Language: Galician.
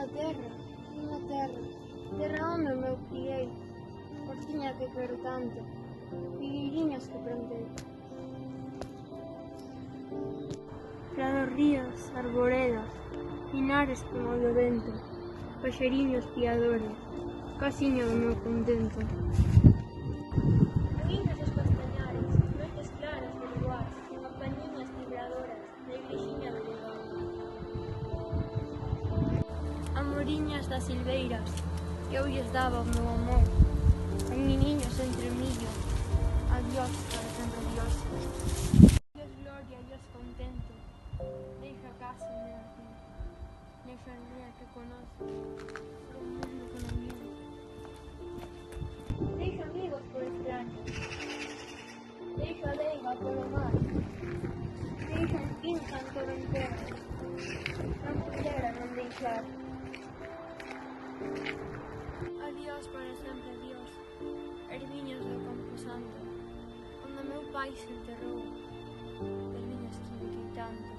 terra onde o meu criei, porciña que quero tanto, figueiriñas que plantei. Prados, ríos, arboredas, pinares que move o vento, paxeriños piadores, casiña do meu contento. Ruínas os castañares, noites claras de luar, campaniñas vibradoras, da igrexiña do lugar. Amoriñas das silveiras, que eu lles daba o meu amor, meniniños entre o millo, adiós para sempre adiós. Dios gloria, Dios contento, deixa a casa onde nací, deixa a aldea que conozco, por un mundo que non vivo. Deixa amigos por extraños, deixa a veiga polo mar, deixa en fin santo vencer, non puidera non deixar. Adiós para sempre adiós, erviñas do Campo Santo, onde meu pai se enterrou, erviñas que me tanto.